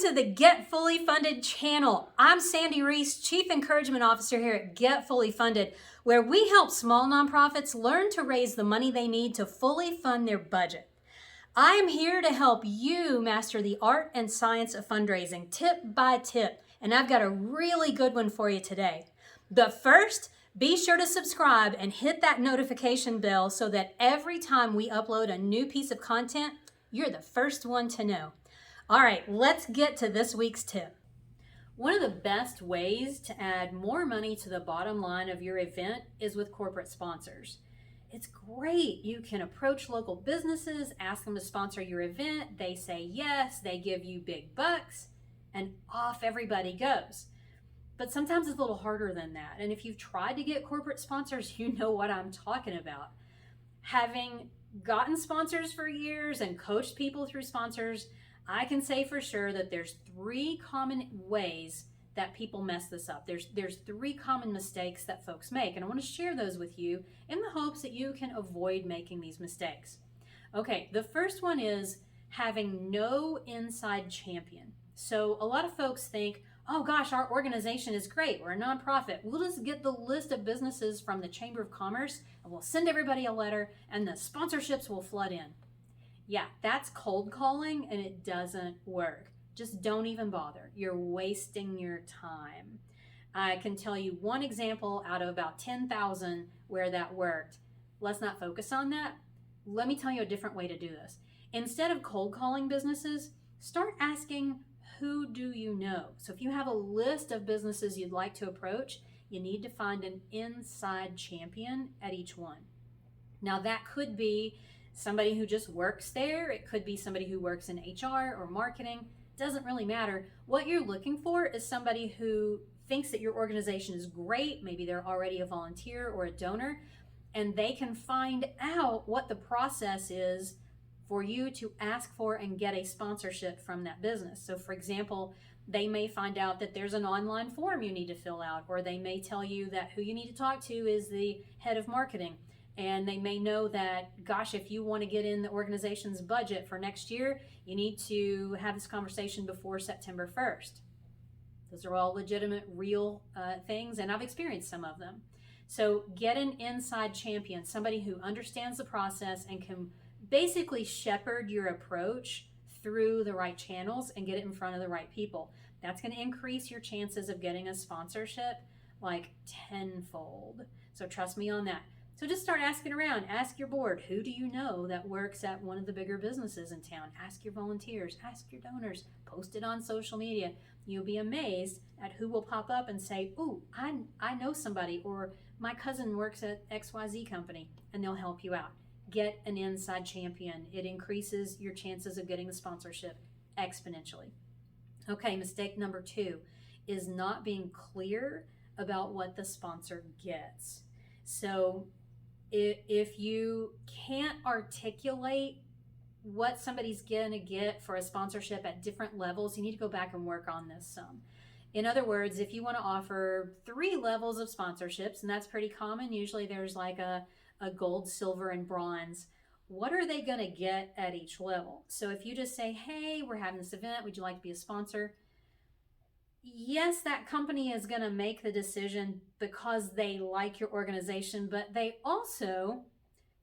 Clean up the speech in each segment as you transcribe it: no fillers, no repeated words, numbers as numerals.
to the Get Fully Funded channel. I'm Sandy Reese, Chief Encouragement Officer here at Get Fully Funded, where we help small nonprofits learn to raise the money they need to fully fund their budget. I am here to help you master the art and science of fundraising tip by tip, and I've got a really good one for you today. But first, be sure to subscribe and hit that notification bell so that every time we upload a new piece of content, you're the first one to know. All right, let's get to this week's tip. One of the best ways to add more money to the bottom line of your event is with corporate sponsors. It's great. You can approach local businesses, ask them to sponsor your event. They say yes, they give you big bucks, and off everybody goes. But sometimes it's a little harder than that. And if you've tried to get corporate sponsors, you know what I'm talking about. Having gotten sponsors for years and coached people through sponsors, I can say for sure that there's three common ways that people mess this up. There's three common mistakes that folks make, and I want to share those with you in the hopes that you can avoid making these mistakes. Okay, the first one is having no inside champion. So a lot of folks think, oh gosh, our organization is great. We're a nonprofit. We'll just get the list of businesses from the Chamber of Commerce and we'll send everybody a letter and the sponsorships will flood in. Yeah, that's cold calling and it doesn't work. Just don't even bother. You're wasting your time. I can tell you one example out of about 10,000 where that worked. Let's not focus on that. Let me tell you a different way to do this. Instead of cold calling businesses, start asking, who do you know? So if you have a list of businesses you'd like to approach, you need to find an inside champion at each one. Now that could be somebody who just works there. It could be somebody who works in HR or marketing. Doesn't really matter. What you're looking for is somebody who thinks that your organization is great. Maybe they're already a volunteer or a donor, and they can find out what the process is for you to ask for and get a sponsorship from that business. So for example, they may find out that there's an online form you need to fill out, or they may tell you that who you need to talk to is the head of marketing. And they may know that, gosh, if you want to get in the organization's budget for next year, you need to have this conversation before September 1st. Those are all legitimate, real things, and I've experienced some of them. So get an inside champion, somebody who understands the process and can basically shepherd your approach through the right channels and get it in front of the right people. That's going to increase your chances of getting a sponsorship like tenfold. So trust me on that. So just start asking around. Ask your board, who do you know that works at one of the bigger businesses in town? Ask your volunteers, ask your donors, post it on social media. You'll be amazed at who will pop up and say, ooh, I know somebody, or my cousin works at XYZ company, and they'll help you out. Get an inside champion. It increases your chances of getting the sponsorship exponentially. Okay, mistake number 2 is not being clear about what the sponsor gets. So if you can't articulate what somebody's gonna get for a sponsorship at different levels, you need to go back and work on this some. In other words, if you want to offer 3 levels of sponsorships, and that's pretty common, usually there's like a gold, silver, and bronze. What are they going to get at each level? So if you just say, hey, we're having this event, would you like to be a sponsor? Yes, that company is going to make the decision because they like your organization, but they also,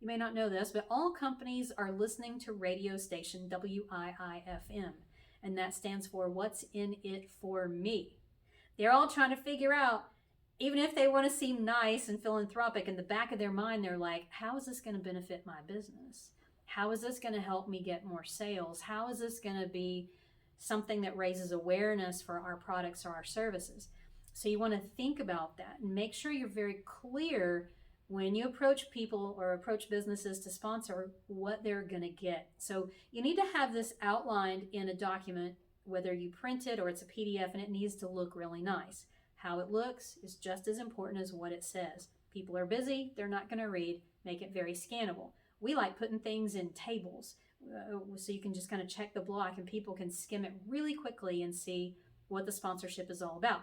you may not know this, but all companies are listening to radio station WIIFM, and that stands for What's in It for Me. They're all trying to figure out, even if they want to seem nice and philanthropic, in the back of their mind, they're like, how is this going to benefit my business? How is this going to help me get more sales? How is this going to be something that raises awareness for our products or our services? So you want to think about that and make sure you're very clear when you approach people or approach businesses to sponsor what they're going to get. So you need to have this outlined in a document, whether you print it or it's a PDF, and it needs to look really nice. How it looks is just as important as what it says. People are busy, they're not going to read. Make it very scannable. We like putting things in tables so you can just kind of check the block and people can skim it really quickly and see what the sponsorship is all about.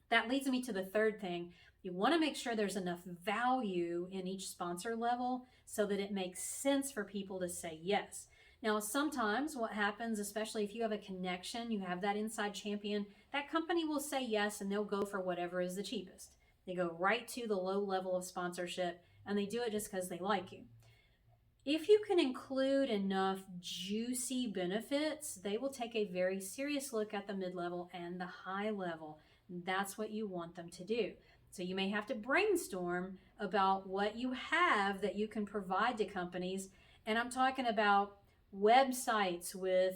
That leads me to the third thing. You want to make sure there's enough value in each sponsor level so that it makes sense for people to say yes. Now, sometimes what happens, especially if you have a connection, you have that inside champion, that company will say yes and they'll go for whatever is the cheapest. They go right to the low level of sponsorship and they do it just because they like you. If you can include enough juicy benefits, they will take a very serious look at the mid-level and the high level. That's what you want them to do. So you may have to brainstorm about what you have that you can provide to companies. And I'm talking about websites with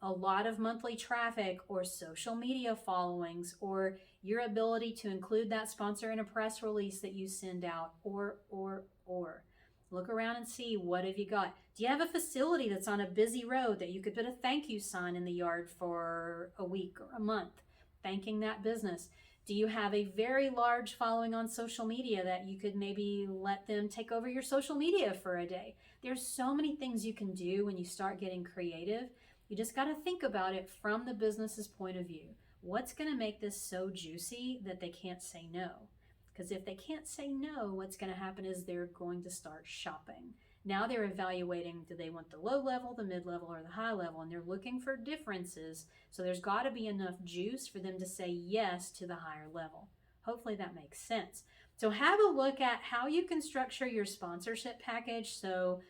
a lot of monthly traffic or social media followings or your ability to include that sponsor in a press release that you send out or. Look around and see, what have you got? Do you have a facility that's on a busy road that you could put a thank you sign in the yard for a week or a month, thanking that business? Do you have a very large following on social media that you could maybe let them take over your social media for a day? There's so many things you can do when you start getting creative. You just got to think about it from the business's point of view. What's going to make this so juicy that they can't say no? Because if they can't say no, what's going to happen is they're going to start shopping. Now they're evaluating, do they want the low level, the mid level, or the high level? And they're looking for differences. So there's got to be enough juice for them to say yes to the higher level. Hopefully that makes sense. So have a look at how you can structure your sponsorship package so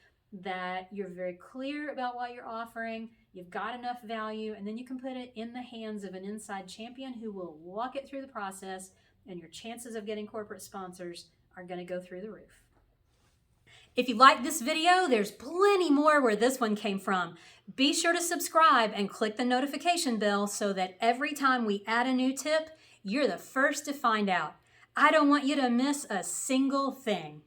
that you're very clear about what you're offering, you've got enough value, and then you can put it in the hands of an inside champion who will walk it through the process, and your chances of getting corporate sponsors are going to go through the roof. If you like this video, there's plenty more where this one came from. Be sure to subscribe and click the notification bell so that every time we add a new tip, you're the first to find out. I don't want you to miss a single thing.